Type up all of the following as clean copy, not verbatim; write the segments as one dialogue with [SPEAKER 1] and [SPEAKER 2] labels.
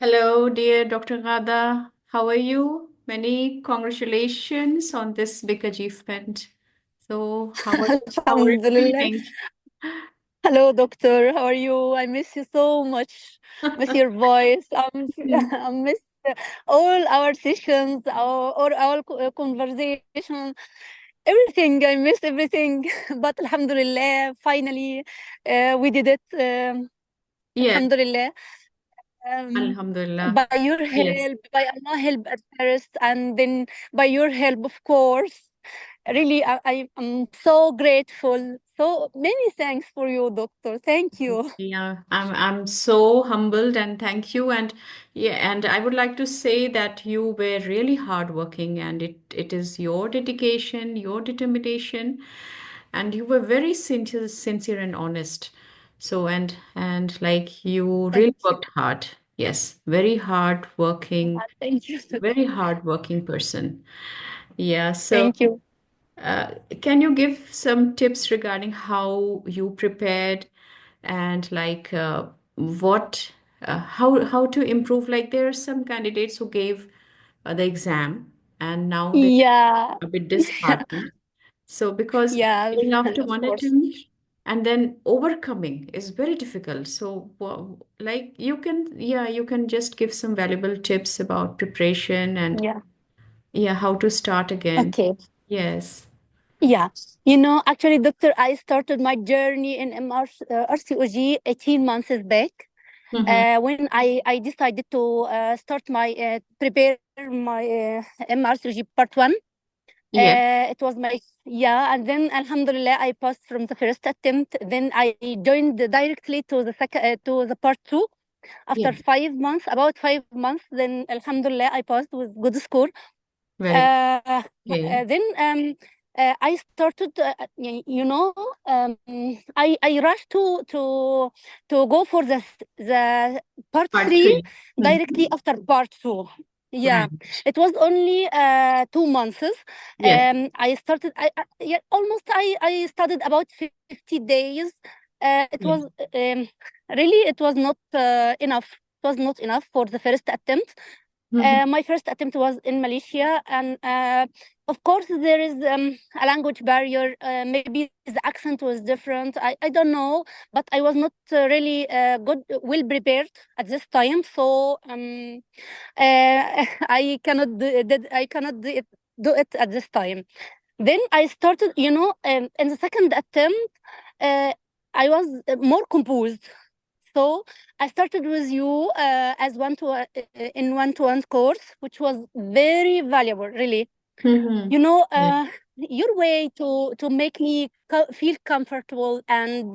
[SPEAKER 1] Hello, dear Dr. Ghada. How are you? Many congratulations on this big achievement. How are you
[SPEAKER 2] Alhamdulillah.
[SPEAKER 1] feeling?
[SPEAKER 2] Hello, doctor. How are you? I miss you so much. Miss your voice.
[SPEAKER 1] Yeah.
[SPEAKER 2] I miss all our sessions, our conversation, everything. I miss everything. But Alhamdulillah, finally, we did it.
[SPEAKER 1] Yes,
[SPEAKER 2] Alhamdulillah. Um,
[SPEAKER 1] Alhamdulillah.
[SPEAKER 2] by your
[SPEAKER 1] Yes.
[SPEAKER 2] help, by Allah help at first, and then by your help, of course. Really, I am so grateful. So many thanks for you, doctor. Thank you.
[SPEAKER 1] Yeah, I'm so humbled and thank you. And yeah, and I would like to say that you were really hardworking and it is your dedication, your determination, and you were very sincere and honest. So and like you really
[SPEAKER 2] Thank you.
[SPEAKER 1] worked hard. Yes, very hard working,
[SPEAKER 2] Thank you.
[SPEAKER 1] very hard working person. Yeah, so
[SPEAKER 2] Thank you.
[SPEAKER 1] uh, can you give some tips regarding how you prepared and like what how to improve? Like there are some candidates who gave the exam and now they
[SPEAKER 2] Yeah.
[SPEAKER 1] are a bit disheartened. So because
[SPEAKER 2] Yeah,
[SPEAKER 1] getting after
[SPEAKER 2] of
[SPEAKER 1] one
[SPEAKER 2] course.
[SPEAKER 1] attempt and then overcoming is very difficult. So like you can just give some valuable tips about preparation and
[SPEAKER 2] Yeah.
[SPEAKER 1] yeah, how to start again.
[SPEAKER 2] Okay.
[SPEAKER 1] Yes.
[SPEAKER 2] Yeah. Actually, doctor, I started my journey in RCOG 18 months back.
[SPEAKER 1] Mm-hmm.
[SPEAKER 2] When I decided to start prepare my MRCG part one.
[SPEAKER 1] Yeah.
[SPEAKER 2] It was my yeah, and then Alhamdulillah I passed from the first attempt. Then I joined directly to the second to the part two
[SPEAKER 1] Yeah.
[SPEAKER 2] after 5 months, about 5 months. Then Alhamdulillah I passed with good score.
[SPEAKER 1] Very
[SPEAKER 2] Uh,
[SPEAKER 1] okay.
[SPEAKER 2] then I started, um, I rushed to go for the part
[SPEAKER 1] Part
[SPEAKER 2] three
[SPEAKER 1] three.
[SPEAKER 2] directly
[SPEAKER 1] Mhm.
[SPEAKER 2] after part two. Yeah,
[SPEAKER 1] Right.
[SPEAKER 2] it was only 2 months.
[SPEAKER 1] Yes.
[SPEAKER 2] I started. Yeah, almost. I studied about 50 days. It
[SPEAKER 1] Yeah.
[SPEAKER 2] was really. It was not enough. It was not enough for the first attempt.
[SPEAKER 1] Mhm.
[SPEAKER 2] My first attempt was in Malaysia, and of course, there is a language barrier. Maybe the accent was different. I don't know, but I was not really well prepared at this time. So I cannot do it at this time. Then I started, in the second attempt, uh, I was more composed. So I started with you as in one-to-one course, which was very valuable, really.
[SPEAKER 1] Mhm.
[SPEAKER 2] You know,
[SPEAKER 1] Right.
[SPEAKER 2] your way to make me feel comfortable and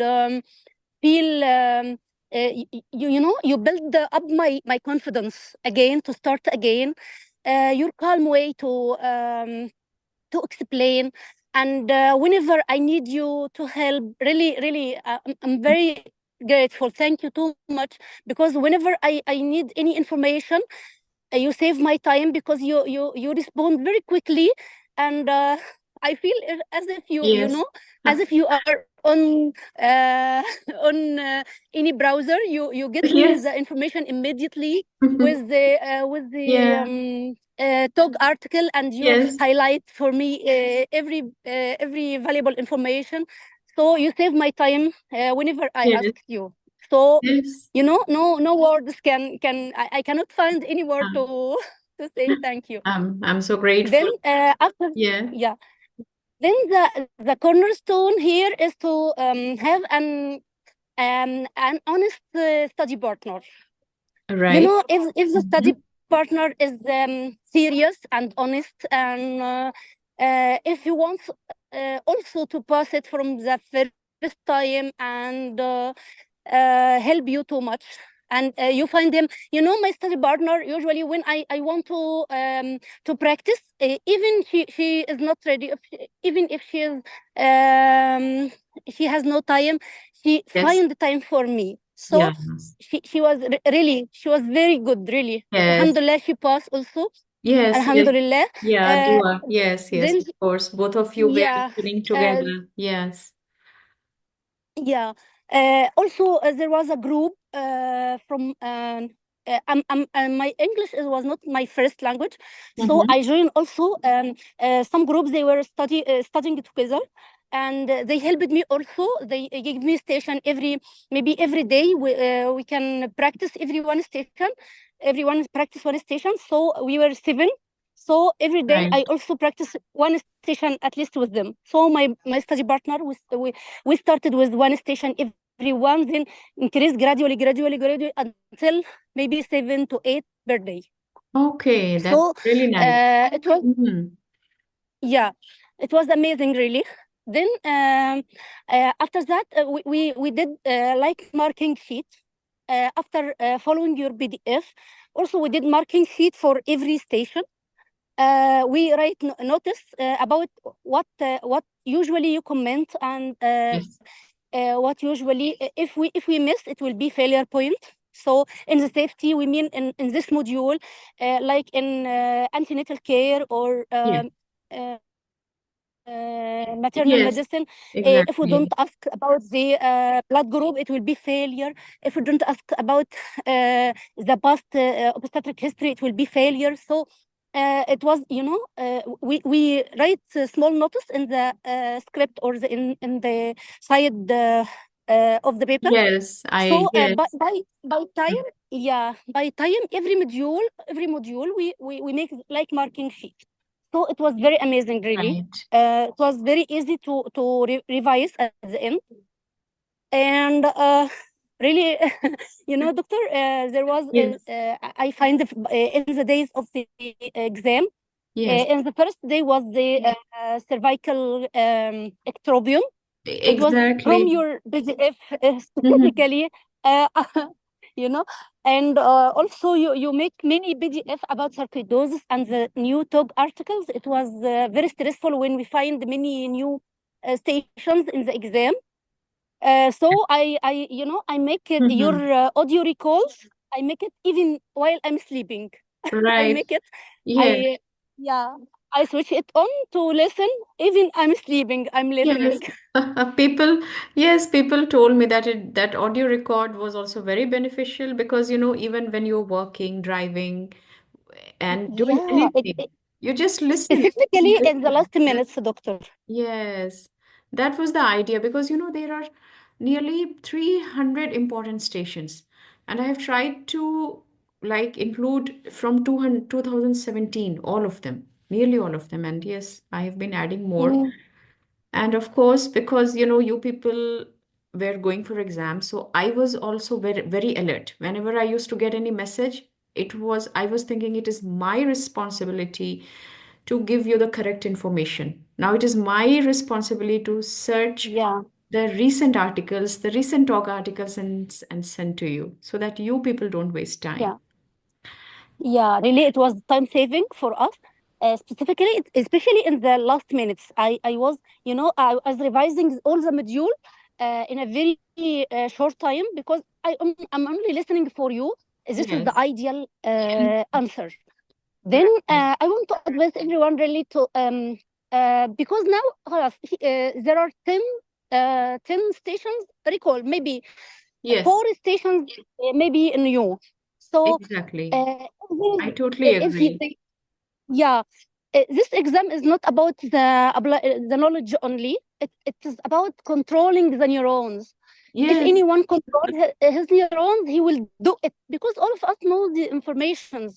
[SPEAKER 2] feel you build up my confidence again to start again. Your calm way to explain, and whenever I need you to help, really, really, I'm very grateful. Thank you too much, because whenever I need any information, you save my time because you respond very quickly, and I feel as if
[SPEAKER 1] Yes.
[SPEAKER 2] as if you are on on any browser. You get me
[SPEAKER 1] Yes.
[SPEAKER 2] the information immediately
[SPEAKER 1] Mhm.
[SPEAKER 2] with the
[SPEAKER 1] Yeah.
[SPEAKER 2] talk article, and you
[SPEAKER 1] Yes.
[SPEAKER 2] highlight for me every valuable information. So you save my time whenever I
[SPEAKER 1] Yes.
[SPEAKER 2] ask you. So
[SPEAKER 1] Yes.
[SPEAKER 2] no words can I cannot find any word
[SPEAKER 1] Um,
[SPEAKER 2] to to say thank you.
[SPEAKER 1] I'm so
[SPEAKER 2] Then
[SPEAKER 1] grateful.
[SPEAKER 2] after
[SPEAKER 1] Yeah.
[SPEAKER 2] yeah, then the cornerstone here is to have an honest study partner.
[SPEAKER 1] Right.
[SPEAKER 2] If the study
[SPEAKER 1] Mhm.
[SPEAKER 2] partner is serious and honest, and if he wants also to pass it from the first time, and help you too much, and you find him, my study partner, usually when I want to practice, even she is not ready, even if she has no time, she
[SPEAKER 1] Yes.
[SPEAKER 2] find the time for me. So
[SPEAKER 1] Yes.
[SPEAKER 2] she was really, she was very good, really.
[SPEAKER 1] Yes.
[SPEAKER 2] Alhamdulillah, she passed also.
[SPEAKER 1] Yes. Yes.
[SPEAKER 2] Alhamdulillah.
[SPEAKER 1] Yeah.
[SPEAKER 2] uh,
[SPEAKER 1] Dua. Yes. Yes.
[SPEAKER 2] then
[SPEAKER 1] Of course. Both of you were
[SPEAKER 2] yeah,
[SPEAKER 1] sitting
[SPEAKER 2] uh,
[SPEAKER 1] together. Yes.
[SPEAKER 2] yeah. Also, there was a group from my English was not my first language, so
[SPEAKER 1] Mm-hmm.
[SPEAKER 2] I joined also some groups. They were studying together, and they helped me also. They gave me station maybe every day. We can practice everyone station. Everyone practice one station. So we were seven. So every day I
[SPEAKER 1] Right.
[SPEAKER 2] also practice one station at least with them. So my study partner we started with one station everyone, then increase gradually until maybe 7 to 8 per day.
[SPEAKER 1] Okay, that's
[SPEAKER 2] So
[SPEAKER 1] really nice.
[SPEAKER 2] it was,
[SPEAKER 1] Mm-hmm.
[SPEAKER 2] yeah, it was amazing, really. Then after that, we did like marking sheet. After following your PDF, also we did marking sheet for every station. We write notice about what usually you comment, and
[SPEAKER 1] Yes.
[SPEAKER 2] what usually if we miss, it will be failure point. So in the safety, we mean in this module, like in antenatal care or
[SPEAKER 1] Yeah.
[SPEAKER 2] maternal
[SPEAKER 1] Yes,
[SPEAKER 2] medicine. If we don't
[SPEAKER 1] exactly.
[SPEAKER 2] ask about the blood group, it will be failure. If we don't ask about the past obstetric history, it will be failure. So it was, we write small notice in the script or in the side of the paper.
[SPEAKER 1] Yes,
[SPEAKER 2] So
[SPEAKER 1] yes.
[SPEAKER 2] by time every module we make like marking sheet. So it was very amazing, really.
[SPEAKER 1] Right.
[SPEAKER 2] It was very easy to revise at the end. And really, doctor, there was
[SPEAKER 1] Yes.
[SPEAKER 2] I find in the days of the exam,
[SPEAKER 1] Yes.
[SPEAKER 2] in the first day was the cervical ectropion. It was from
[SPEAKER 1] Exactly.
[SPEAKER 2] your PDF
[SPEAKER 1] Mm-hmm.
[SPEAKER 2] specifically, uh, you know, and also you make many PDF about sarcoidosis and the new TOG articles. It was very stressful when we find many new stations in the exam. So I make it your
[SPEAKER 1] Mm-hmm.
[SPEAKER 2] audio recalls. I make it even while I'm sleeping. I
[SPEAKER 1] Right.
[SPEAKER 2] make it.
[SPEAKER 1] Yes.
[SPEAKER 2] I yeah. I switch it on to listen. Even I'm sleeping, I'm listening.
[SPEAKER 1] Yes. People, yes, people told me that that audio record was also very beneficial because, even when you're working, driving, and doing
[SPEAKER 2] Yeah,
[SPEAKER 1] anything, you just listen.
[SPEAKER 2] specifically in the last minutes, doctor.
[SPEAKER 1] Yes, that was the idea because there are nearly 300 important stations, and I have tried to like include from 200, 2017 all of them, nearly all of them, and yes, I have been adding more.
[SPEAKER 2] Mm,
[SPEAKER 1] And of course, because you people were going for exams, so I was also very, very alert. Whenever I used to get any message, I was thinking it is my responsibility to give you the correct information. Now it is my responsibility to search
[SPEAKER 2] yeah,
[SPEAKER 1] the recent articles, the recent talk articles, and send to you so that you people don't waste time.
[SPEAKER 2] yeah. Yeah, really, it was time saving for us. Specifically, especially in the last minutes. I was revising all the module in a very short time because I'm only listening for you. This is the
[SPEAKER 1] Yes,
[SPEAKER 2] ideal answer. Then
[SPEAKER 1] right.
[SPEAKER 2] I want to advise everyone really to because now خلاص, there are 10 stations recall, maybe
[SPEAKER 1] Yes,
[SPEAKER 2] 4 stations maybe new. So
[SPEAKER 1] exactly.
[SPEAKER 2] uh,
[SPEAKER 1] I totally
[SPEAKER 2] if you
[SPEAKER 1] agree.
[SPEAKER 2] yeah, this exam is not about the knowledge only. It is about controlling the neurons. If
[SPEAKER 1] Yes,
[SPEAKER 2] anyone controls his neurons, he will do it because all of us know the informations.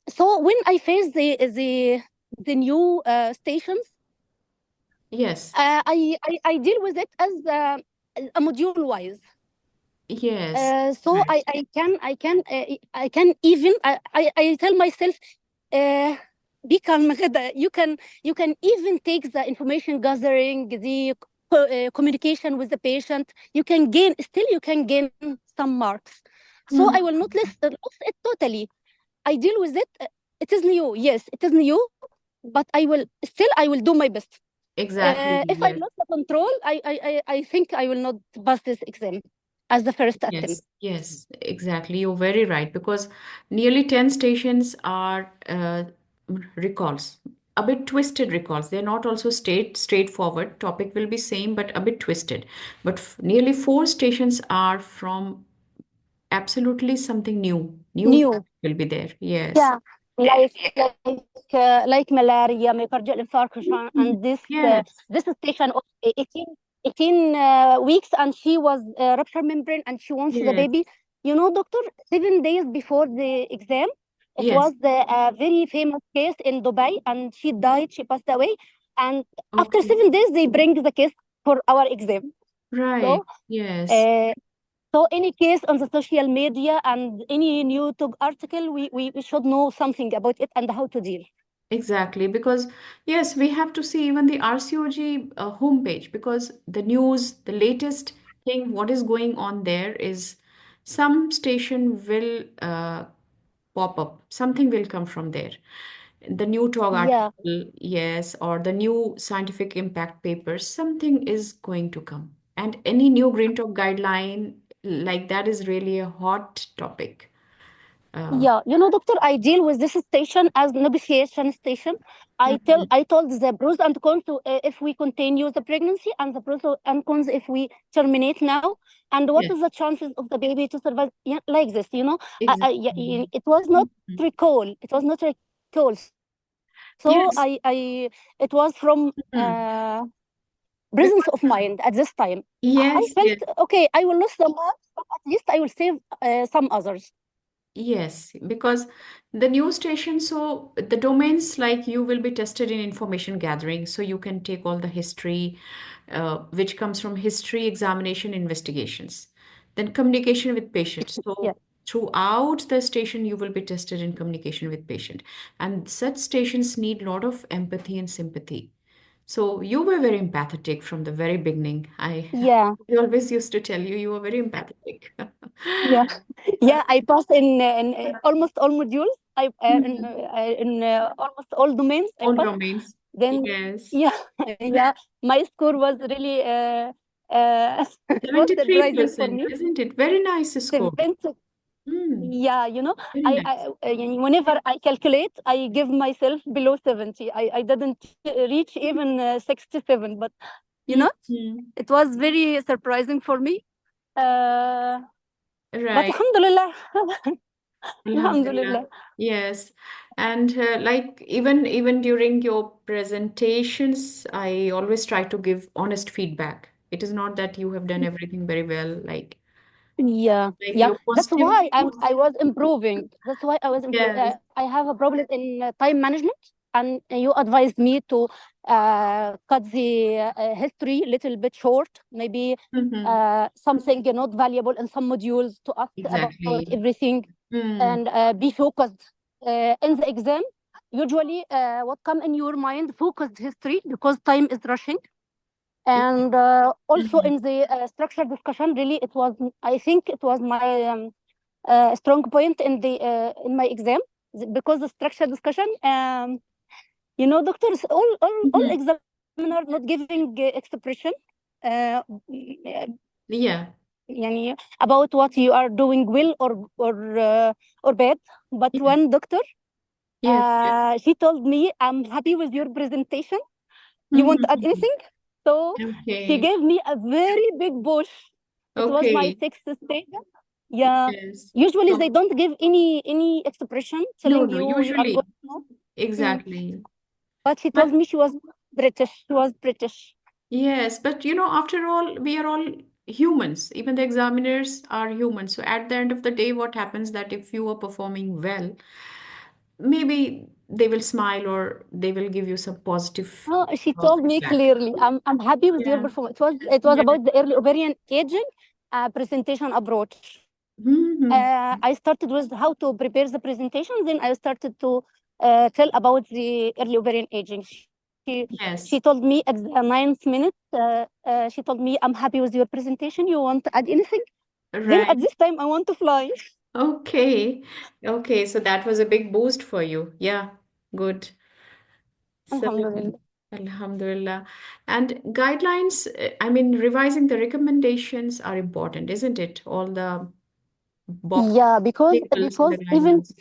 [SPEAKER 2] So when I face the new stations,
[SPEAKER 1] yes,
[SPEAKER 2] I deal with it as a module wise.
[SPEAKER 1] yes.
[SPEAKER 2] So
[SPEAKER 1] Right.
[SPEAKER 2] I can even I tell myself, uh, be calm غدا. You can even take the information gathering, the communication with the patient. You can gain some marks. So I will not lose it totally. I deal with it. It is new, yes, it is new, but I will do my best.
[SPEAKER 1] Exactly,
[SPEAKER 2] If I
[SPEAKER 1] yes.
[SPEAKER 2] lost the control, I think I will not pass this exam as the first attempt.
[SPEAKER 1] Yes, yes, exactly. You're very right because nearly 10 stations are recalls, a bit twisted recalls. They're not also straightforward. Topic will be same, but a bit twisted. But nearly four stations are from absolutely something new
[SPEAKER 2] new.
[SPEAKER 1] will be there. Yes.
[SPEAKER 2] Yeah, like malaria, myocardial infarction,
[SPEAKER 1] Mhm.
[SPEAKER 2] and
[SPEAKER 1] Yes.
[SPEAKER 2] this station of 18 weeks, and she was rupture membrane, and she wants the
[SPEAKER 1] Yes.
[SPEAKER 2] baby. You know, doctor, 7 days before the exam, it
[SPEAKER 1] Yes.
[SPEAKER 2] was a very famous case in Dubai, and she died. She passed away, and after
[SPEAKER 1] Okay.
[SPEAKER 2] 7 days, they bring the case for our exam.
[SPEAKER 1] Right.
[SPEAKER 2] So.
[SPEAKER 1] Yes.
[SPEAKER 2] Uh, so any case on the social media and any new YouTube article, we should know something about it and how to deal.
[SPEAKER 1] Exactly, because yes, we have to see even the RCOG homepage because the news, the latest thing, what is going on there is some station will pop up, something will come from there. The new talk
[SPEAKER 2] Yeah,
[SPEAKER 1] article, yes, or the new scientific impact papers, something is going to come. And any new green talk guideline like that is really a hot topic. Uh,
[SPEAKER 2] yeah. You know, doctor, I deal with this station as negotiation station.
[SPEAKER 1] mhm.
[SPEAKER 2] I told the pros and cons if we continue the pregnancy, and the pros and cons if we terminate now, and what
[SPEAKER 1] Yes,
[SPEAKER 2] is the chances of the baby to survive. Yeah, like this. You know, yeah,
[SPEAKER 1] exactly.
[SPEAKER 2] it was not
[SPEAKER 1] Mhm.
[SPEAKER 2] recall. It was not recall. So
[SPEAKER 1] Yes.
[SPEAKER 2] it was from
[SPEAKER 1] Mhm.
[SPEAKER 2] presence of
[SPEAKER 1] Because
[SPEAKER 2] mind at this time. I
[SPEAKER 1] yes,
[SPEAKER 2] felt
[SPEAKER 1] yes,
[SPEAKER 2] okay. I will lose some marks, but at least I will save some others.
[SPEAKER 1] yes, because the news station, so the domains like you will be tested in information gathering, so you can take all the history, which comes from history, examination, investigations. Then communication with patient.
[SPEAKER 2] Yeah,
[SPEAKER 1] So throughout the station, you will be tested in communication with patient, and such stations need a lot of empathy and sympathy. So you were very empathetic from the very beginning.
[SPEAKER 2] yeah,
[SPEAKER 1] I always used to tell you you were very empathetic.
[SPEAKER 2] yeah, yeah. I passed in almost all modules. I
[SPEAKER 1] Mhm.
[SPEAKER 2] in almost all domains. I
[SPEAKER 1] All
[SPEAKER 2] passed.
[SPEAKER 1] domains.
[SPEAKER 2] Then
[SPEAKER 1] Yes.
[SPEAKER 2] yeah, yeah. My score was really it was surprising for
[SPEAKER 1] 73%,
[SPEAKER 2] me.
[SPEAKER 1] isn't it? Very nice score.
[SPEAKER 2] 70.
[SPEAKER 1] Mm,
[SPEAKER 2] Yeah, you know,
[SPEAKER 1] very nice.
[SPEAKER 2] whenever I calculate, I give myself below 70. I didn't reach even 67, but you know,
[SPEAKER 1] Mhm.
[SPEAKER 2] it was very surprising for me. Uh, but
[SPEAKER 1] Right.
[SPEAKER 2] alhamdulillah,
[SPEAKER 1] Alhamdulillah.
[SPEAKER 2] alhamdulillah.
[SPEAKER 1] Yes. And like even during your presentations, I always try to give honest feedback. It is not that you have done everything very well,
[SPEAKER 2] Yeah,
[SPEAKER 1] like
[SPEAKER 2] yeah.
[SPEAKER 1] your
[SPEAKER 2] That's
[SPEAKER 1] positive
[SPEAKER 2] why
[SPEAKER 1] views.
[SPEAKER 2] I was improving. That's why I was improving.
[SPEAKER 1] Yes.
[SPEAKER 2] I have a problem in time management, and you advised me to cut the history a little bit short, maybe
[SPEAKER 1] Hmm.
[SPEAKER 2] something not valuable in some modules to ask about
[SPEAKER 1] Exactly.
[SPEAKER 2] everything,
[SPEAKER 1] Mm.
[SPEAKER 2] and be focused in the exam. Usually, what come in your mind, focused history because time is rushing, and also
[SPEAKER 1] Mhm.
[SPEAKER 2] in the structured discussion, really it was, I think it was my strong point in my exam, because the structured discussion, doctors, all
[SPEAKER 1] Mhm.
[SPEAKER 2] examiner not giving expression uh,
[SPEAKER 1] Yeah.
[SPEAKER 2] يعني about what you are doing well or bad, but
[SPEAKER 1] Yeah.
[SPEAKER 2] one doctor,
[SPEAKER 1] Yes. Yes.
[SPEAKER 2] she told me, I'm happy with your presentation, you want to add
[SPEAKER 1] Mhm.
[SPEAKER 2] anything? So she
[SPEAKER 1] Okay.
[SPEAKER 2] gave me a very big push. It was my
[SPEAKER 1] Okay.
[SPEAKER 2] sixth stage. Yeah.
[SPEAKER 1] Yes.
[SPEAKER 2] Usually they
[SPEAKER 1] So,
[SPEAKER 2] don't give any expression
[SPEAKER 1] no,
[SPEAKER 2] telling
[SPEAKER 1] no,
[SPEAKER 2] you are good.
[SPEAKER 1] usually,
[SPEAKER 2] No? Mm.
[SPEAKER 1] exactly.
[SPEAKER 2] But she
[SPEAKER 1] But
[SPEAKER 2] told me she was British. She was British.
[SPEAKER 1] yes, but after all, we are all humans. Even the examiners are humans. So at the end of the day, what happens that if you are performing well, maybe they will smile or they will give you some positive
[SPEAKER 2] Oh, she told me
[SPEAKER 1] feedback.
[SPEAKER 2] clearly, I'm happy with your
[SPEAKER 1] Yeah.
[SPEAKER 2] performance. It was
[SPEAKER 1] Yeah.
[SPEAKER 2] about the early ovarian aging presentation approach.
[SPEAKER 1] Hmm.
[SPEAKER 2] I started with how to prepare the presentation. Then I started to tell about the early ovarian aging. She
[SPEAKER 1] Yes.
[SPEAKER 2] told me at the ninth minute, she told me, I'm happy with your presentation. You want to add anything? Then
[SPEAKER 1] Right.
[SPEAKER 2] at this time, I want to fly.
[SPEAKER 1] Okay. Okay. So that was a big boost for you. Yeah. Good. So,
[SPEAKER 2] Alhamdulillah.
[SPEAKER 1] Alhamdulillah. And guidelines, I mean, revising the recommendations are important, isn't it? All the box
[SPEAKER 2] Yeah, because
[SPEAKER 1] tables in the guidelines.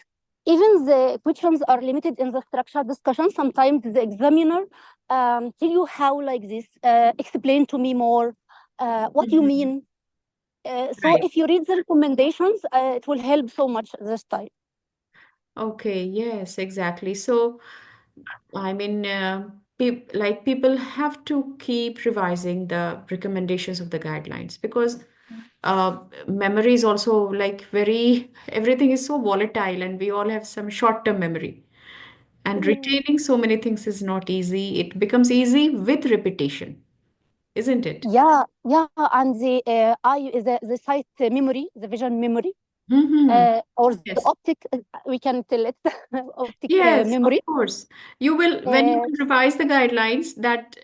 [SPEAKER 2] even the questions are limited in the structured discussion. Sometimes the examiner tell you how like this. Explain to me more. What you
[SPEAKER 1] Mhm.
[SPEAKER 2] mean? So
[SPEAKER 1] Right.
[SPEAKER 2] if you read the recommendations, it will help so much this time.
[SPEAKER 1] Okay, yes, exactly. So, I mean, like people have to keep revising the recommendations of the guidelines because memory is also like very, everything is so volatile and we all have some short-term memory. And
[SPEAKER 2] Mm.
[SPEAKER 1] retaining so many things is not easy. It becomes easy with repetition, isn't it?
[SPEAKER 2] Yeah, and the sight memory, the vision memory,
[SPEAKER 1] Mm-hmm.
[SPEAKER 2] or the
[SPEAKER 1] Yes.
[SPEAKER 2] optic, we can tell it optic
[SPEAKER 1] Yes, of
[SPEAKER 2] memory.
[SPEAKER 1] course. You will, when you
[SPEAKER 2] Uh,
[SPEAKER 1] will revise the guidelines, that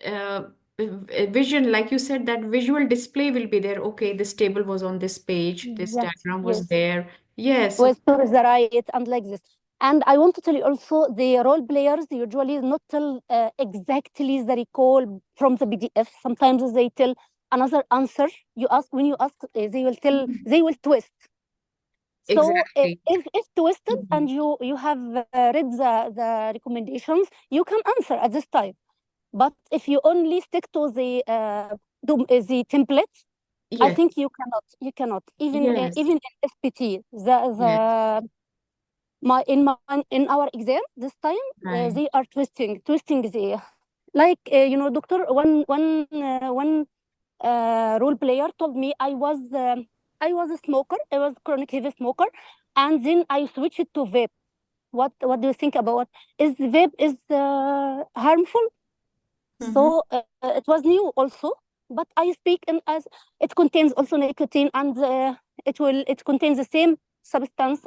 [SPEAKER 1] vision, like you said, that visual display will be there. Okay, this table was on this page, this
[SPEAKER 2] yes,
[SPEAKER 1] diagram was
[SPEAKER 2] yes.
[SPEAKER 1] there. Yes, of
[SPEAKER 2] With to the right and like this. And I want to tell you also, the role players usually not tell exactly the recall from the PDF. Sometimes they tell another answer. You ask when you ask, they will tell,
[SPEAKER 1] Mhm.
[SPEAKER 2] they will twist. So
[SPEAKER 1] Exactly.
[SPEAKER 2] if twisted
[SPEAKER 1] Mhm.
[SPEAKER 2] and you have read the recommendations, you can answer at this time. But if you only stick to the template, I
[SPEAKER 1] Yes,
[SPEAKER 2] think you cannot
[SPEAKER 1] yes,
[SPEAKER 2] even in SPT
[SPEAKER 1] yes,
[SPEAKER 2] in our exam this time,
[SPEAKER 1] right.
[SPEAKER 2] they are twisting the, like, doctor, one role player told me I was a smoker. I was chronic heavy smoker, and then I switched to vape. What do you think about, is vape is harmful?
[SPEAKER 1] Mm-hmm.
[SPEAKER 2] So it was new also, but I speak in as it contains also nicotine, and it contains the same substance,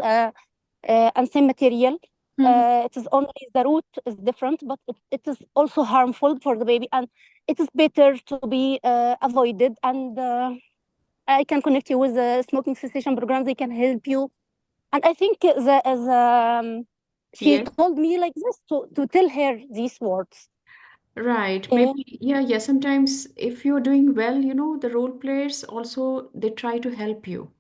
[SPEAKER 2] and same material.
[SPEAKER 1] Mm-hmm.
[SPEAKER 2] It is only the root is different, but it is also harmful for the baby, and it is better to be avoided. And I can connect you with the smoking cessation programs. They can help you. And I think she
[SPEAKER 1] Yes.
[SPEAKER 2] told me like this to tell her these words.
[SPEAKER 1] Right.
[SPEAKER 2] Uh,
[SPEAKER 1] Maybe, yeah, yeah. Sometimes if you're doing well, the role players also they try to help you.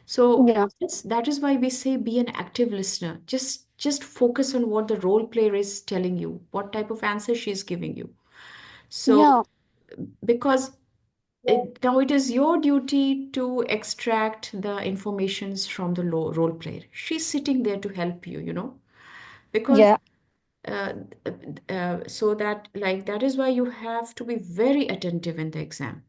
[SPEAKER 1] So
[SPEAKER 2] yeah,
[SPEAKER 1] that is why we say be an active listener. Just focus on what the role player is telling you, what type of answer she's giving you. So
[SPEAKER 2] yeah,
[SPEAKER 1] because now it is your duty to extract the informations from the role player. She's sitting there to help you, because
[SPEAKER 2] yeah.
[SPEAKER 1] uh, so that like that is why you have to be very attentive in the exam.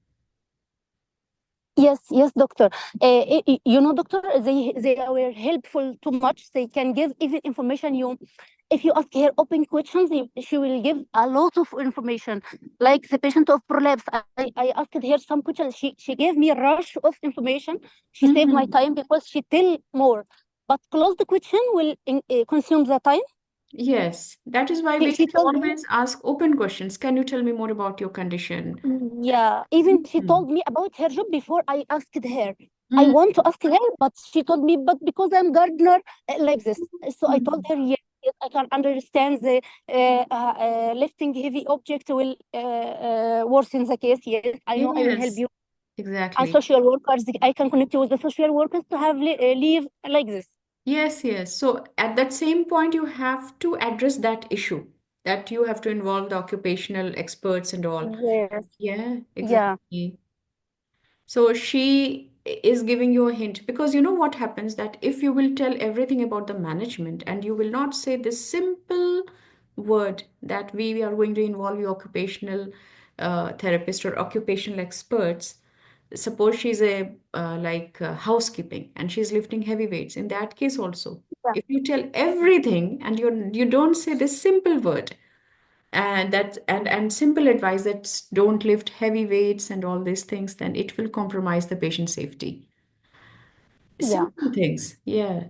[SPEAKER 2] Yes, yes, doctor. Doctor, they were helpful too much. They can give even information. If you ask her open questions, she will give a lot of information. Like the patient of prolapse, I asked her some questions. She gave me a rush of information. She saved my
[SPEAKER 1] Mhm.
[SPEAKER 2] time because she tell more. But close the question will consume the time.
[SPEAKER 1] Yes, that is why we
[SPEAKER 2] She
[SPEAKER 1] should
[SPEAKER 2] told me.
[SPEAKER 1] always ask open questions. Can you tell me more about your condition?
[SPEAKER 2] Yeah, even she
[SPEAKER 1] Mhm.
[SPEAKER 2] told me about her job before I asked her. I
[SPEAKER 1] Mhm.
[SPEAKER 2] want to ask her, but she told me, but because I'm gardener, like this. So I told
[SPEAKER 1] Mhm.
[SPEAKER 2] her, yes, yes, I can understand the lifting heavy object will worsen the case. Yes, I know I will help
[SPEAKER 1] Yes,
[SPEAKER 2] you. And
[SPEAKER 1] exactly.
[SPEAKER 2] social workers, I can connect you with the social workers to have leave like this.
[SPEAKER 1] Yes, yes. So at that same point, you have to address that issue, that you have to involve the occupational experts and all.
[SPEAKER 2] Yes.
[SPEAKER 1] Yeah,
[SPEAKER 2] Yeah.
[SPEAKER 1] exactly. So she is giving you a hint because you know what happens that if you will tell everything about the management and you will not say this simple word that we are going to involve your occupational therapist or occupational experts. Suppose she's a like housekeeping and she's lifting heavy weights. In that case also,
[SPEAKER 2] Yeah.
[SPEAKER 1] if you tell everything and you don't say this simple word, and simple advice that don't lift heavy weights and all these things, then it will compromise the patient safety.
[SPEAKER 2] Yeah.
[SPEAKER 1] Simple things, yeah.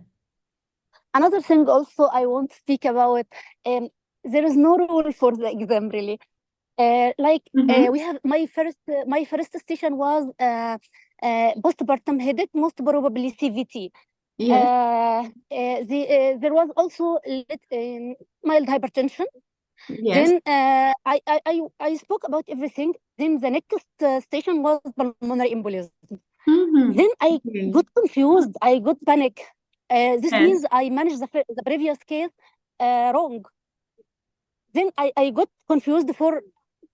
[SPEAKER 2] Another thing also I want to speak about, um, there is no rule for the exam really.
[SPEAKER 1] Mm-hmm.
[SPEAKER 2] We have my first station was postpartum headache, most probably CVT.
[SPEAKER 1] Yes,
[SPEAKER 2] There was also mild hypertension.
[SPEAKER 1] yes.
[SPEAKER 2] Then I spoke about everything. Then the next station was pulmonary embolism.
[SPEAKER 1] Mm-hmm.
[SPEAKER 2] Then I
[SPEAKER 1] Okay.
[SPEAKER 2] got confused. I got panic. This
[SPEAKER 1] Yes.
[SPEAKER 2] means I managed the previous case wrong. Then I got confused for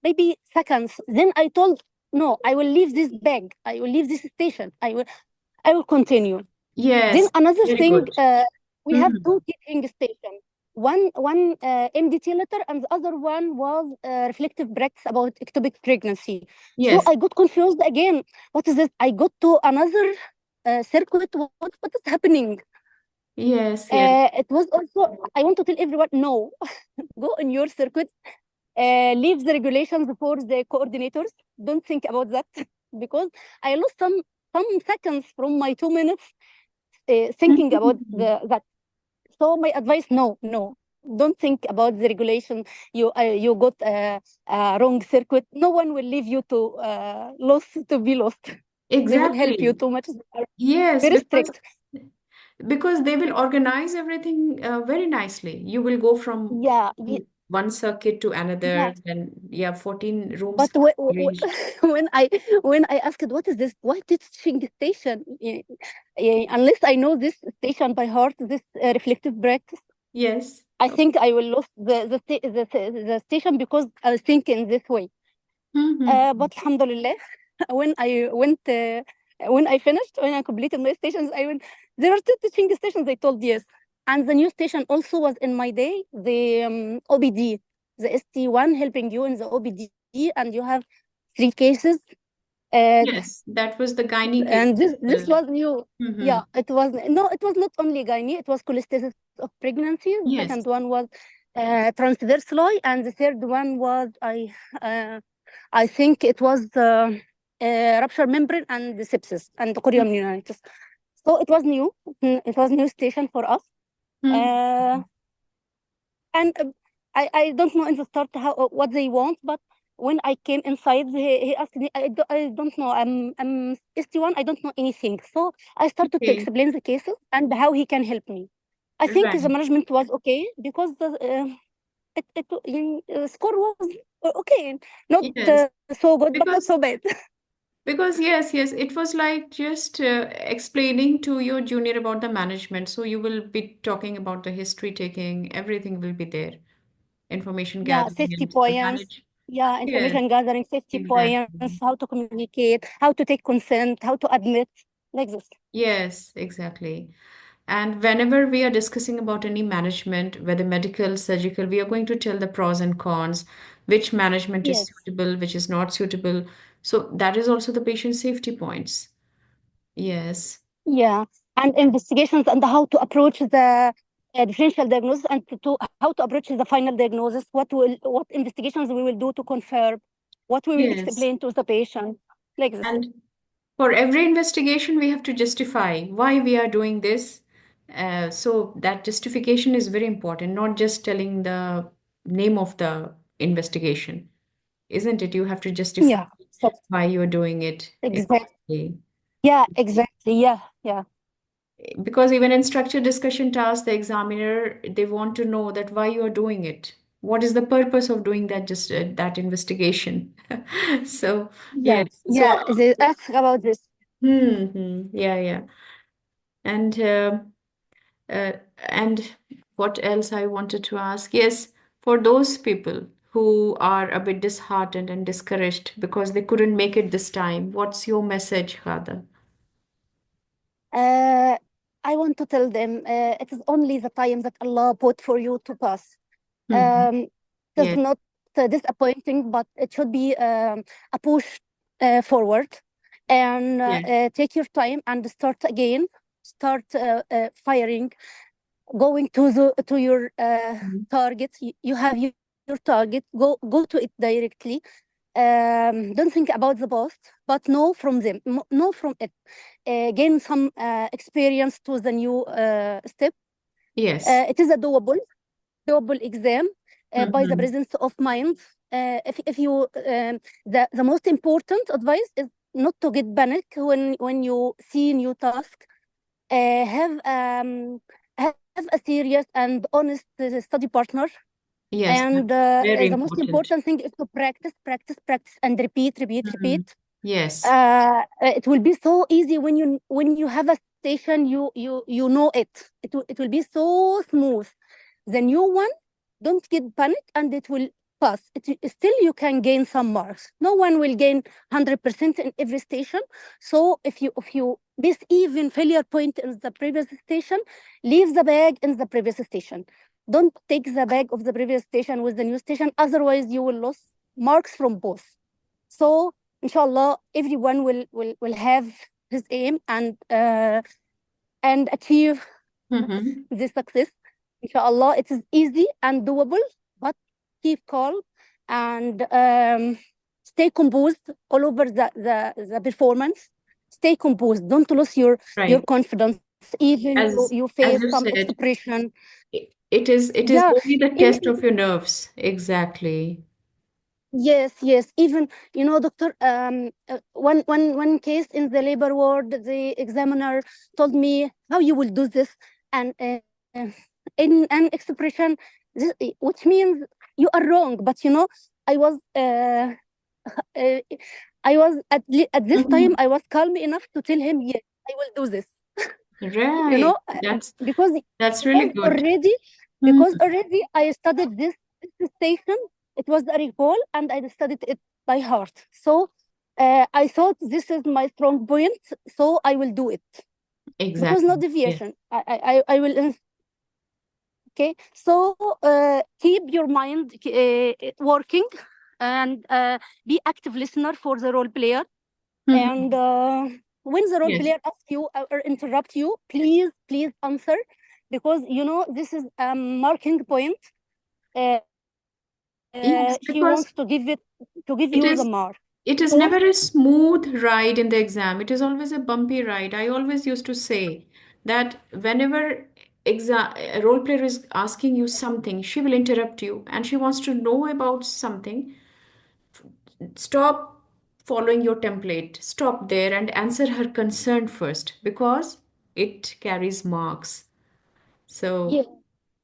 [SPEAKER 2] maybe seconds. Then I told, no, I will leave this bag. I will leave this station. I will continue. Then
[SPEAKER 1] Yes,
[SPEAKER 2] another
[SPEAKER 1] very
[SPEAKER 2] thing,
[SPEAKER 1] good.
[SPEAKER 2] we have
[SPEAKER 1] Mhm.
[SPEAKER 2] two teaching stations. One MDT letter, and the other one was reflective practice about ectopic pregnancy. So
[SPEAKER 1] Yes,
[SPEAKER 2] I got confused again. What is this? I got to another circuit. What is happening?
[SPEAKER 1] yes, yes.
[SPEAKER 2] It was also, I want to tell everyone, no, go in your circuit, leave the regulations for the coordinators. Don't think about that because I lost some seconds from my 2 minutes thinking about
[SPEAKER 1] Mhm.
[SPEAKER 2] that. So my advice, no, no, don't think about the regulation. You got a wrong circuit. No one will leave you to be lost. They will help you
[SPEAKER 1] Exactly.
[SPEAKER 2] too much. They are
[SPEAKER 1] Yes,
[SPEAKER 2] very strict.
[SPEAKER 1] because they will organize everything very nicely. You will go from
[SPEAKER 2] Yeah,
[SPEAKER 1] one circuit to
[SPEAKER 2] yeah.
[SPEAKER 1] another, and yeah, 14 rooms
[SPEAKER 2] But
[SPEAKER 1] can be arranged.
[SPEAKER 2] when I asked, what is this? Why teaching station? Unless I know this station by heart, this reflective practice,
[SPEAKER 1] Yes.
[SPEAKER 2] I think I will lose the station because I was thinking this way.
[SPEAKER 1] Mhm.
[SPEAKER 2] But alhamdulillah, when I went, when I completed my stations, I went, there are two teaching stations, I told yes. And the new station also was in my day, the OBD, the ST1 helping you in the OBD, and you have three cases. Uh,
[SPEAKER 1] Yes, that was the gynae case
[SPEAKER 2] and
[SPEAKER 1] as
[SPEAKER 2] this
[SPEAKER 1] well.
[SPEAKER 2] was new.
[SPEAKER 1] Hmm.
[SPEAKER 2] Yeah, it was, no, it was not only gynae, it was cholestasis of pregnancy. The
[SPEAKER 1] Yes.
[SPEAKER 2] second one was transversely, and the third one was, I think it was rupture membrane and the sepsis and the chorioamnionitis. So it was new. It was new station for us.
[SPEAKER 1] Mhm.
[SPEAKER 2] Uh, and I don't know in the start how what they want, but when I came inside, he asked me, I don't know, I'm ST1, I don't know anything. So I started to
[SPEAKER 1] Okay.
[SPEAKER 2] explain the cases and how he can help me. I think the
[SPEAKER 1] Right.
[SPEAKER 2] management was okay because score was okay, not
[SPEAKER 1] Yes.
[SPEAKER 2] so good, but not
[SPEAKER 1] Because
[SPEAKER 2] so bad.
[SPEAKER 1] yes, yes, it was like just explaining to your junior about the management. So you will be talking about the history taking, everything will be there. Information
[SPEAKER 2] Yeah,
[SPEAKER 1] gathering
[SPEAKER 2] safety
[SPEAKER 1] and the
[SPEAKER 2] points.
[SPEAKER 1] manage.
[SPEAKER 2] Yeah,
[SPEAKER 1] Yes,
[SPEAKER 2] information gathering, safety
[SPEAKER 1] exactly.
[SPEAKER 2] points, how to communicate, how to take consent, how to admit, like this.
[SPEAKER 1] Yes, exactly. And whenever we are discussing about any management, whether medical, surgical, we are going to tell the pros and cons, which management is
[SPEAKER 2] Yes.
[SPEAKER 1] suitable, which is not suitable. So that is also the patient safety points. Yes.
[SPEAKER 2] Yeah, and investigations and how to approach the differential diagnosis and how to approach the final diagnosis. What investigations we will do to confirm, what we will
[SPEAKER 1] Yes.
[SPEAKER 2] explain to the patient, like this.
[SPEAKER 1] And for every investigation, we have to justify why we are doing this. So that justification is very important, not just telling the name of the investigation, isn't it? You have to justify
[SPEAKER 2] Yeah. So
[SPEAKER 1] why you're doing it
[SPEAKER 2] exactly.
[SPEAKER 1] exactly.
[SPEAKER 2] Yeah, exactly. Yeah, yeah.
[SPEAKER 1] Because even in structured discussion tasks, the examiner, they want to know that why you are doing it. What is the purpose of doing that, just that investigation? So,
[SPEAKER 2] Yeah,
[SPEAKER 1] yes. So,
[SPEAKER 2] yeah. They ask about this.
[SPEAKER 1] yeah, yeah. And uh, and what else I wanted to ask? Yes, for those people who are a bit disheartened and discouraged because they couldn't make it this time, what's your message, Khada?
[SPEAKER 2] Uh, I want to tell them it is only the time that Allah put for you to pass.
[SPEAKER 1] Hmm.
[SPEAKER 2] Um, it is
[SPEAKER 1] Yes,
[SPEAKER 2] not disappointing, but it should be a push forward and
[SPEAKER 1] yes.
[SPEAKER 2] take your time and start again. Start firing, going to your
[SPEAKER 1] Mhm.
[SPEAKER 2] target. You have your target. Go to it directly. Don't think about the past, but know from them. Know from it. Gain some experience to the new step.
[SPEAKER 1] Yes.
[SPEAKER 2] It is a doable exam by the
[SPEAKER 1] Hmm.
[SPEAKER 2] presence of mind. If you the most important advice is not to get panic when you see new task. Have a serious and honest study partner.
[SPEAKER 1] Yes,
[SPEAKER 2] And
[SPEAKER 1] that's very
[SPEAKER 2] the most
[SPEAKER 1] important.
[SPEAKER 2] important thing is to practice, and
[SPEAKER 1] Mhm.
[SPEAKER 2] repeat.
[SPEAKER 1] Yes,
[SPEAKER 2] It will be so easy when you have a station, you know it. It will be so smooth. The new one, don't get panic, and it will pass. Still, you can gain some marks. No one will gain 100% in every station. So if you miss even failure point in the previous station, leave the bag in the previous station. Don't take the bag of the previous station with the new station. Otherwise, you will lose marks from both. So, inshallah, everyone will have his aim and achieve
[SPEAKER 1] Mm-hmm.
[SPEAKER 2] this success. Inshallah, it is easy and doable, but keep calm and stay composed all over the performance. Stay composed. Don't lose your
[SPEAKER 1] Right.
[SPEAKER 2] confidence, even you face
[SPEAKER 1] As you
[SPEAKER 2] some
[SPEAKER 1] said,
[SPEAKER 2] expression.
[SPEAKER 1] it is
[SPEAKER 2] Yeah,
[SPEAKER 1] only the
[SPEAKER 2] even
[SPEAKER 1] test of your nerves. Exactly.
[SPEAKER 2] yes, yes. Even doctor. One case in the labor ward, the examiner told me how you will do this, and in an expression, which means you are wrong. But I was uh, I was at this time
[SPEAKER 1] Mhm.
[SPEAKER 2] I was calm enough to tell him, yes, I will do this. You
[SPEAKER 1] Right.
[SPEAKER 2] know, because
[SPEAKER 1] That's really
[SPEAKER 2] because
[SPEAKER 1] good.
[SPEAKER 2] already
[SPEAKER 1] Hmm.
[SPEAKER 2] I studied this station. It was the recall, and I studied it by heart. So I thought this is my strong point, so I will do it because no
[SPEAKER 1] Exactly. Yes.
[SPEAKER 2] deviation. I will. Okay, so keep your mind working, and be active listener for the role player. And
[SPEAKER 1] Mhm.
[SPEAKER 2] when the role
[SPEAKER 1] Yes.
[SPEAKER 2] player asks you or interrupt you, please answer, because this is a marking point. She wants
[SPEAKER 1] Yes,
[SPEAKER 2] to give
[SPEAKER 1] because
[SPEAKER 2] you the mark.
[SPEAKER 1] it is it is
[SPEAKER 2] So
[SPEAKER 1] never a smooth ride in the exam. It is always a bumpy ride. I always used to say that whenever a role player is asking you something, she will interrupt you and she wants to know about something. Stop following your template. Stop there and answer her concern first because it carries marks.
[SPEAKER 2] yeah,
[SPEAKER 1] So,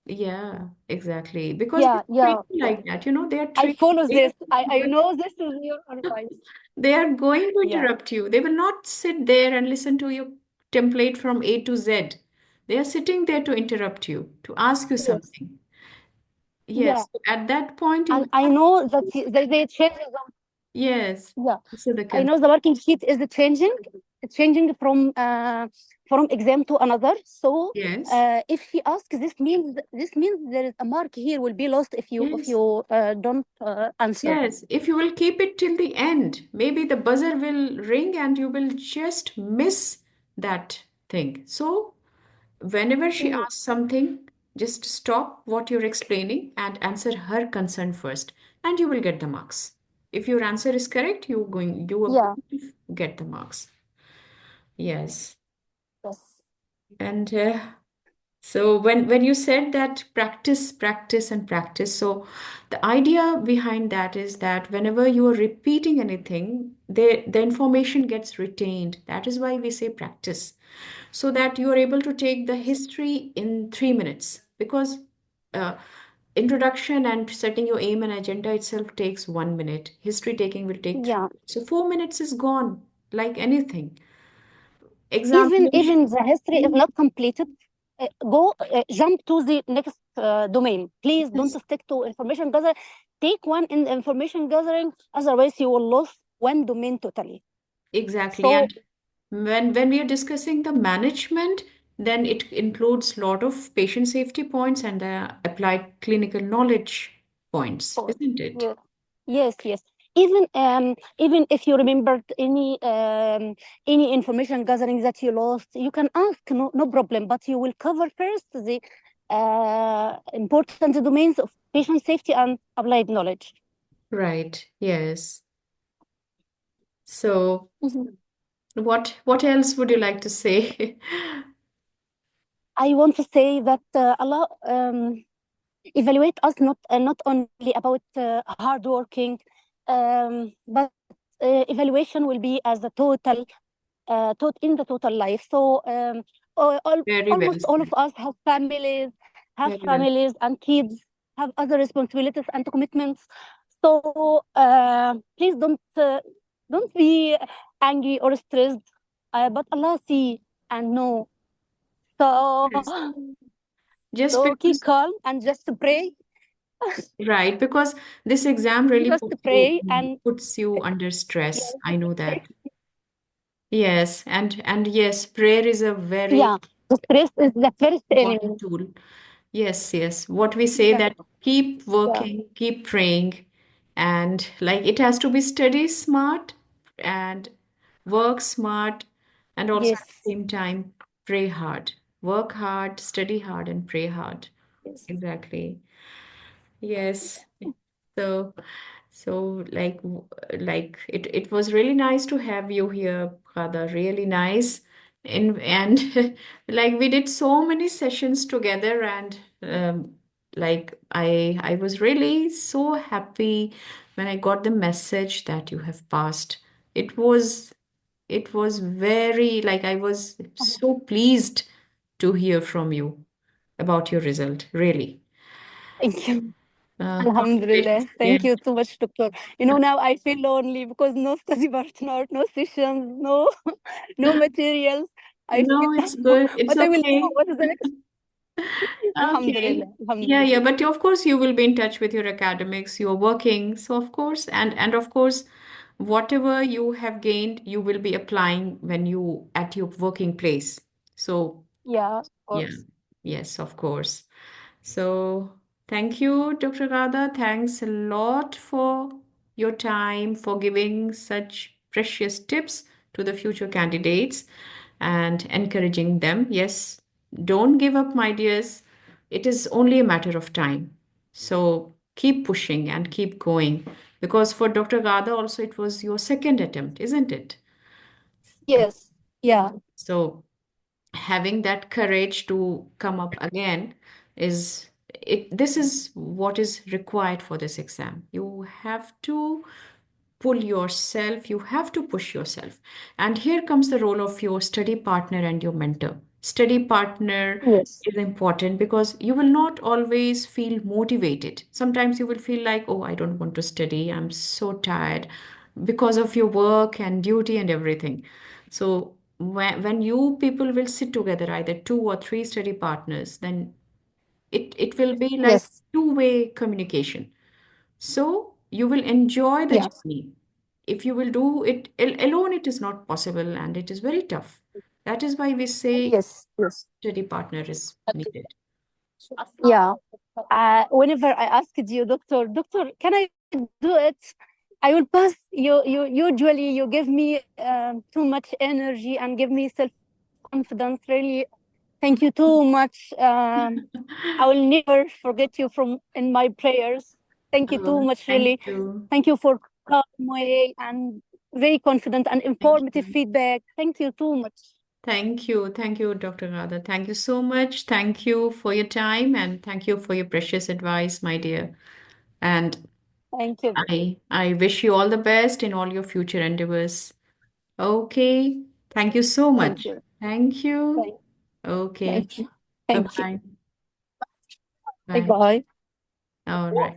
[SPEAKER 1] yeah, exactly. Because
[SPEAKER 2] yeah,
[SPEAKER 1] they're
[SPEAKER 2] yeah,
[SPEAKER 1] trained
[SPEAKER 2] yeah.
[SPEAKER 1] like that. They are
[SPEAKER 2] I
[SPEAKER 1] trained.
[SPEAKER 2] follow
[SPEAKER 1] They
[SPEAKER 2] this. I
[SPEAKER 1] are,
[SPEAKER 2] know this is your advice.
[SPEAKER 1] they are going to
[SPEAKER 2] Yeah.
[SPEAKER 1] interrupt you. They will not sit there and listen to your template from A to Z. They are sitting there to interrupt you, to ask you
[SPEAKER 2] Yes.
[SPEAKER 1] something.
[SPEAKER 2] Yeah.
[SPEAKER 1] Yes, so at that point, you
[SPEAKER 2] And
[SPEAKER 1] will
[SPEAKER 2] I
[SPEAKER 1] have
[SPEAKER 2] know that
[SPEAKER 1] to.
[SPEAKER 2] they change them.
[SPEAKER 1] Yes,
[SPEAKER 2] Yeah.
[SPEAKER 1] so the
[SPEAKER 2] I
[SPEAKER 1] concern.
[SPEAKER 2] know the working sheet is changing. It's changing from exam to another. So
[SPEAKER 1] Yes,
[SPEAKER 2] if he asks, this means there is a mark here will be lost if
[SPEAKER 1] yes.
[SPEAKER 2] you don't answer.
[SPEAKER 1] Yes, if you will keep it till the end, maybe the buzzer will ring and you will just miss that thing. So, whenever she
[SPEAKER 2] Yeah.
[SPEAKER 1] asks something, just stop what you're explaining and answer her concern first, and you will get the marks. If your answer is correct, you are
[SPEAKER 2] Yeah.
[SPEAKER 1] going to get the marks. Yes.
[SPEAKER 2] Yes.
[SPEAKER 1] And so when you said that practice, practice, and practice, so the idea behind that is that whenever you are repeating anything, the information gets retained. That is why we say practice, so that you are able to take the history in 3 minutes. Because uh, introduction and setting your aim and agenda itself takes 1 minute. History taking will take three.
[SPEAKER 2] Yeah.
[SPEAKER 1] So 4 minutes is gone, like anything.
[SPEAKER 2] Even
[SPEAKER 1] Examination.
[SPEAKER 2] the history is not completed. Go jump to the next domain. Please don't
[SPEAKER 1] Yes.
[SPEAKER 2] stick to information gathering. Take one in information gathering. Otherwise, you will lose one domain totally.
[SPEAKER 1] Exactly.
[SPEAKER 2] So
[SPEAKER 1] And when we are discussing the management, then it includes a lot of patient safety points and the applied clinical knowledge points,
[SPEAKER 2] oh,
[SPEAKER 1] isn't it?
[SPEAKER 2] yeah. Yes, yes. Even if you remembered any information gathering that you lost, you can ask, no problem. But you will cover first the important domains of patient safety and applied knowledge.
[SPEAKER 1] Right. Yes. So
[SPEAKER 2] Mhm.
[SPEAKER 1] what else would you like to say?
[SPEAKER 2] I want to say that Allah evaluate us not only about hardworking, but evaluation will be as a total in the total life. So
[SPEAKER 1] Very well
[SPEAKER 2] almost all of
[SPEAKER 1] said.
[SPEAKER 2] us have
[SPEAKER 1] Very well.
[SPEAKER 2] families and kids, have other responsibilities and commitments. So please don't be angry or stressed. But Allah see and know. So
[SPEAKER 1] Yes. Just
[SPEAKER 2] so keep
[SPEAKER 1] because
[SPEAKER 2] calm and just pray.
[SPEAKER 1] Right, because this exam really
[SPEAKER 2] Just pray and
[SPEAKER 1] puts you under
[SPEAKER 2] yeah,
[SPEAKER 1] stress. I
[SPEAKER 2] just
[SPEAKER 1] know
[SPEAKER 2] pray.
[SPEAKER 1] that. Yes, and yes, prayer is a very
[SPEAKER 2] Yeah, the stress is the first
[SPEAKER 1] important
[SPEAKER 2] enemy.
[SPEAKER 1] tool. Yes, yes. What we say
[SPEAKER 2] Yeah,
[SPEAKER 1] that keep
[SPEAKER 2] yeah,
[SPEAKER 1] working, keep praying, and like it has to be study smart and work smart, and also at
[SPEAKER 2] yes,
[SPEAKER 1] the same time pray hard. Work hard, study hard, and pray hard.
[SPEAKER 2] yes.
[SPEAKER 1] Exactly. Yes. So, so like it was really nice to have you here, Khada. Really nice. And like we did so many sessions together, and like I was really so happy when I got the message that you have passed. It was it was very like I was so pleased to hear from you about your result, really.
[SPEAKER 2] Thank you.
[SPEAKER 1] Congratulations
[SPEAKER 2] Alhamdulillah.
[SPEAKER 1] again.
[SPEAKER 2] Thank you so much, doctor. You know, now I feel lonely because no study partner, no sessions, no no materials. I feel
[SPEAKER 1] No, it's good. It's
[SPEAKER 2] what I will do,
[SPEAKER 1] okay.
[SPEAKER 2] what is the next?
[SPEAKER 1] Okay.
[SPEAKER 2] Alhamdulillah.
[SPEAKER 1] Yeah, yeah,
[SPEAKER 2] Alhamdulillah.
[SPEAKER 1] but of course you will be in touch with your academics. You're working, so of course, and of course, whatever you have gained, you will be applying when you at your working place. So
[SPEAKER 2] Yeah, of
[SPEAKER 1] yeah,
[SPEAKER 2] course.
[SPEAKER 1] yes, of course. So thank you, Dr. Radha. Thanks a lot for your time, for giving such precious tips to the future candidates and encouraging them. Yes, don't give up, my dears. It is only a matter of time. So keep pushing and keep going. Because for Dr. Radha also, it was your second attempt, isn't it?
[SPEAKER 2] Yes. Yeah.
[SPEAKER 1] So having that courage to come up again is it this is what is required for this exam. You have to pull yourself, you have to push yourself. And here comes the role of your study partner and your mentor. Study partner
[SPEAKER 2] Yes.
[SPEAKER 1] is important because you will not always feel motivated. Sometimes you will feel like, oh, I don't want to study, I'm so tired because of your work and duty and everything. So when you people will sit together, either two or three study partners, then it will be like
[SPEAKER 2] Yes.
[SPEAKER 1] two-way communication. So you will enjoy the
[SPEAKER 2] Yes.
[SPEAKER 1] journey. If you will do it alone, it is not possible and it is very tough. That is why we say
[SPEAKER 2] Yes. Yes.
[SPEAKER 1] study partner is needed.
[SPEAKER 2] Yeah. Whenever I asked you, doctor, can I do it? I will pass. You usually you give me too much energy and give me self confidence. Really, thank you too much. I will never forget you from in my prayers. Thank you too
[SPEAKER 1] Oh,
[SPEAKER 2] much.
[SPEAKER 1] thank
[SPEAKER 2] Really,
[SPEAKER 1] you.
[SPEAKER 2] thank you for calm way and very confident and
[SPEAKER 1] Thank
[SPEAKER 2] informative
[SPEAKER 1] you.
[SPEAKER 2] feedback. Thank you too much.
[SPEAKER 1] Thank you. Thank you, Dr. Radha. Thank you so much. Thank you for your time and thank you for your precious advice, my dear. And
[SPEAKER 2] Thank you.
[SPEAKER 1] I wish you all the best in all your future endeavors. Okay. Thank you so
[SPEAKER 2] Thank
[SPEAKER 1] much.
[SPEAKER 2] you.
[SPEAKER 1] Thank you.
[SPEAKER 2] Thank,
[SPEAKER 1] Okay.
[SPEAKER 2] thank you. Thank you.
[SPEAKER 1] Bye-bye.
[SPEAKER 2] Bye
[SPEAKER 1] Bye.
[SPEAKER 2] bye.
[SPEAKER 1] All right.